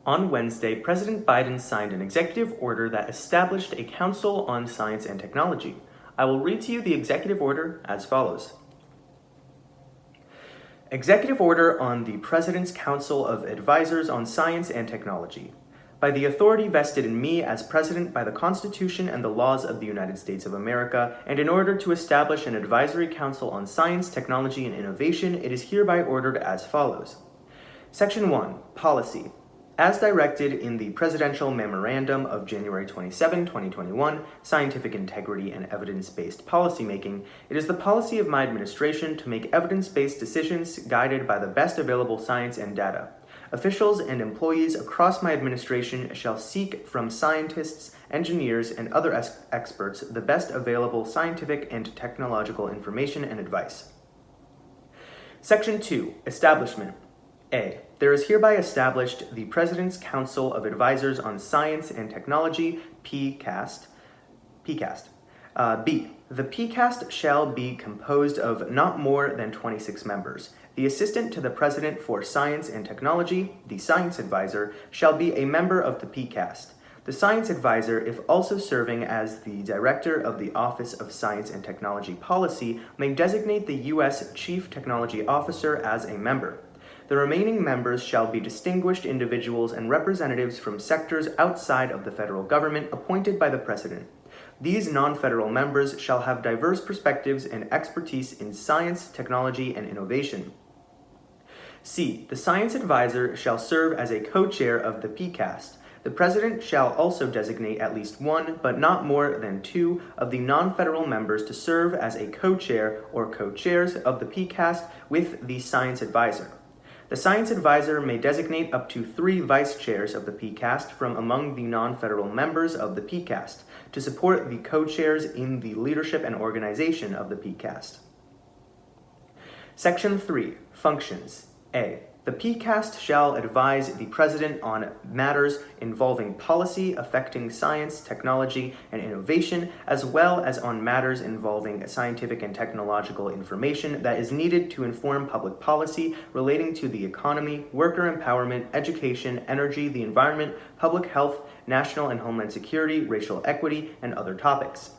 On Wednesday, President Biden signed an executive order that established a Council on Science and Technology. I will read to you the executive order as follows. Executive Order on the President's Council of Advisors on Science and Technology. By the authority vested in me as President by the Constitution and the laws of the United States of America, and in order to establish an advisory council on science, technology, and innovation, it is hereby ordered as follows. Section 1. Policy. As directed in the Presidential Memorandum of January 27, 2021, Scientific Integrity and Evidence-Based Policymaking, it is the policy of my administration to make evidence-based decisions guided by the best available science and data. Officials and employees across my administration shall seek from scientists, engineers, and other experts the best available scientific and technological information and advice. Section 2. Establishment. A. There is hereby established the President's Council of Advisors on Science and Technology, PCAST. B. The PCAST shall be composed of not more than 26 members. The Assistant to the President for Science and Technology, the Science Advisor, shall be a member of the PCAST. The Science Advisor, if also serving as the Director of the Office of Science and Technology Policy, may designate the U.S. Chief Technology Officer as a member. The remaining members shall be distinguished individuals and representatives from sectors outside of the federal government appointed by the President. These non-federal members shall have diverse perspectives and expertise in science, technology, and innovation. C. The Science Advisor shall serve as a co-chair of the PCAST. The President shall also designate at least one, but not more than two, of the non-federal members to serve as a co-chair or co-chairs of the PCAST with the Science Advisor. The Science Advisor may designate up to 3 vice chairs of the PCAST from among the non-federal members of the PCAST to support the co-chairs in the leadership and organization of the PCAST. Section 3. Functions. A. The PCAST shall advise the President on matters involving policy affecting science, technology, and innovation, as well as on matters involving scientific and technological information that is needed to inform public policy relating to the economy, worker empowerment, education, energy, the environment, public health, national and homeland security, racial equity, and other topics.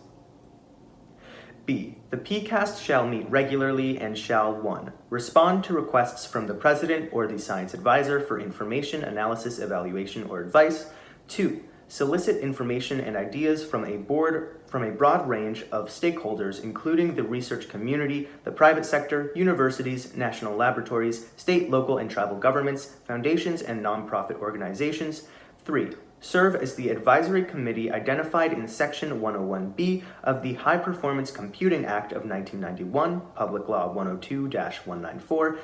B. The PCAST shall meet regularly and shall 1. Respond to requests from the President or the Science Advisor for information, analysis, evaluation, or advice. 2. Solicit information and ideas from a broad range of stakeholders, including the research community, the private sector, universities, national laboratories, state, local, and tribal governments, foundations, and nonprofit organizations. 3. Serve as the advisory committee identified in Section 101B of the High Performance Computing Act of 1991, Public Law 102-194,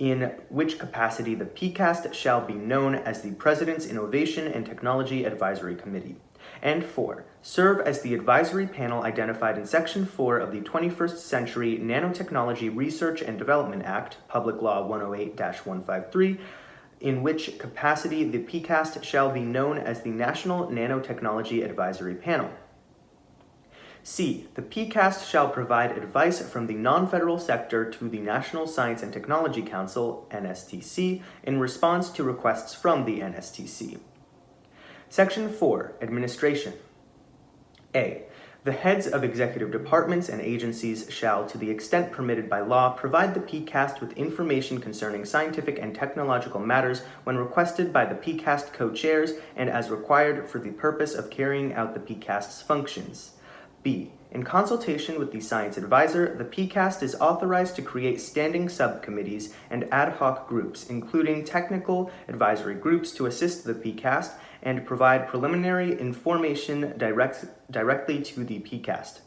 in which capacity the PCAST shall be known as the President's Innovation and Technology Advisory Committee. And 4. Serve as the advisory panel identified in Section 4 of the 21st Century Nanotechnology Research and Development Act, Public Law 108-153, in which capacity the PCAST shall be known as the National Nanotechnology Advisory Panel. C. The PCAST shall provide advice from the non-federal sector to the National Science and Technology Council, NSTC, in response to requests from the NSTC. Section 4. Administration. A. The heads of executive departments and agencies shall, to the extent permitted by law, provide the PCAST with information concerning scientific and technological matters when requested by the PCAST co-chairs and as required for the purpose of carrying out the PCAST's functions. B. In consultation with the Science Advisor, the PCAST is authorized to create standing subcommittees and ad hoc groups, including technical advisory groups, to assist the PCAST and provide preliminary information directly to the PCAST.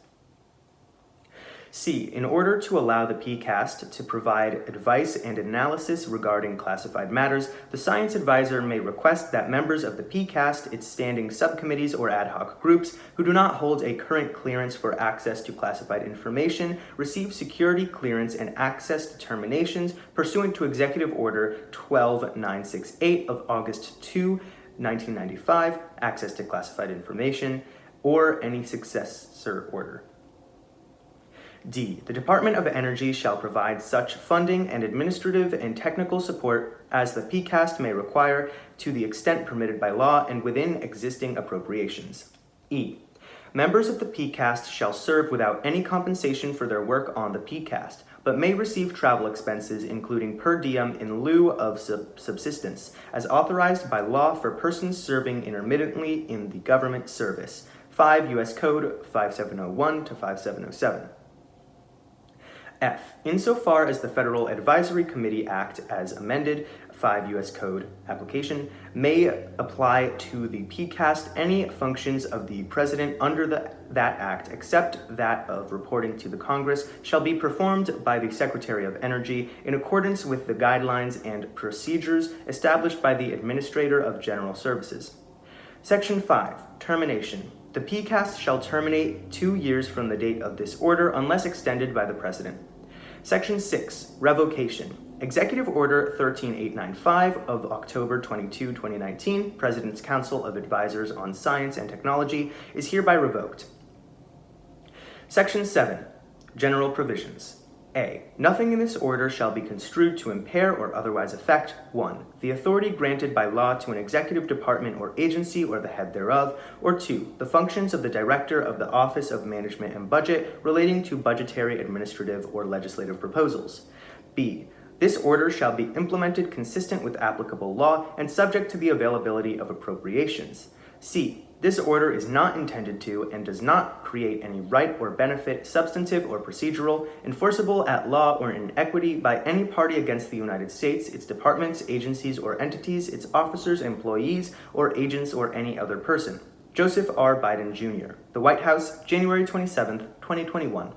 C. In order to allow the PCAST to provide advice and analysis regarding classified matters, the Science Advisor may request that members of the PCAST, its standing subcommittees or ad hoc groups, who do not hold a current clearance for access to classified information, receive security clearance and access determinations pursuant to Executive Order 12968 of August 2, 1995, access to classified information, or any successor order. D. The Department of Energy shall provide such funding and administrative and technical support as the PCAST may require to the extent permitted by law and within existing appropriations. E. Members of the PCAST shall serve without any compensation for their work on the PCAST, but may receive travel expenses including per diem in lieu of subsistence, as authorized by law for persons serving intermittently in the government service. 5 U.S. Code 5701 to 5707. F. Insofar as the Federal Advisory Committee Act as amended, 5 U.S. Code application, may apply to the PCAST any functions of the President under that act except that of reporting to the Congress shall be performed by the Secretary of Energy in accordance with the guidelines and procedures established by the Administrator of General Services. Section 5. Termination. The PCAST shall terminate 2 years from the date of this order unless extended by the President. Section 6. Revocation. Executive Order 13895 of October 22, 2019, President's Council of Advisors on Science and Technology, is hereby revoked. Section 7. General Provisions. A. Nothing in this order shall be construed to impair or otherwise affect 1. The authority granted by law to an executive department or agency or the head thereof, or 2. The functions of the Director of the Office of Management and Budget relating to budgetary, administrative, or legislative proposals. B. This order shall be implemented consistent with applicable law and subject to the availability of appropriations. C. This order is not intended to and does not create any right or benefit, substantive or procedural, enforceable at law or in equity by any party against the United States, its departments, agencies, or entities, its officers, employees, or agents, or any other person. Joseph R. Biden, Jr. The White House, January 27, 2021.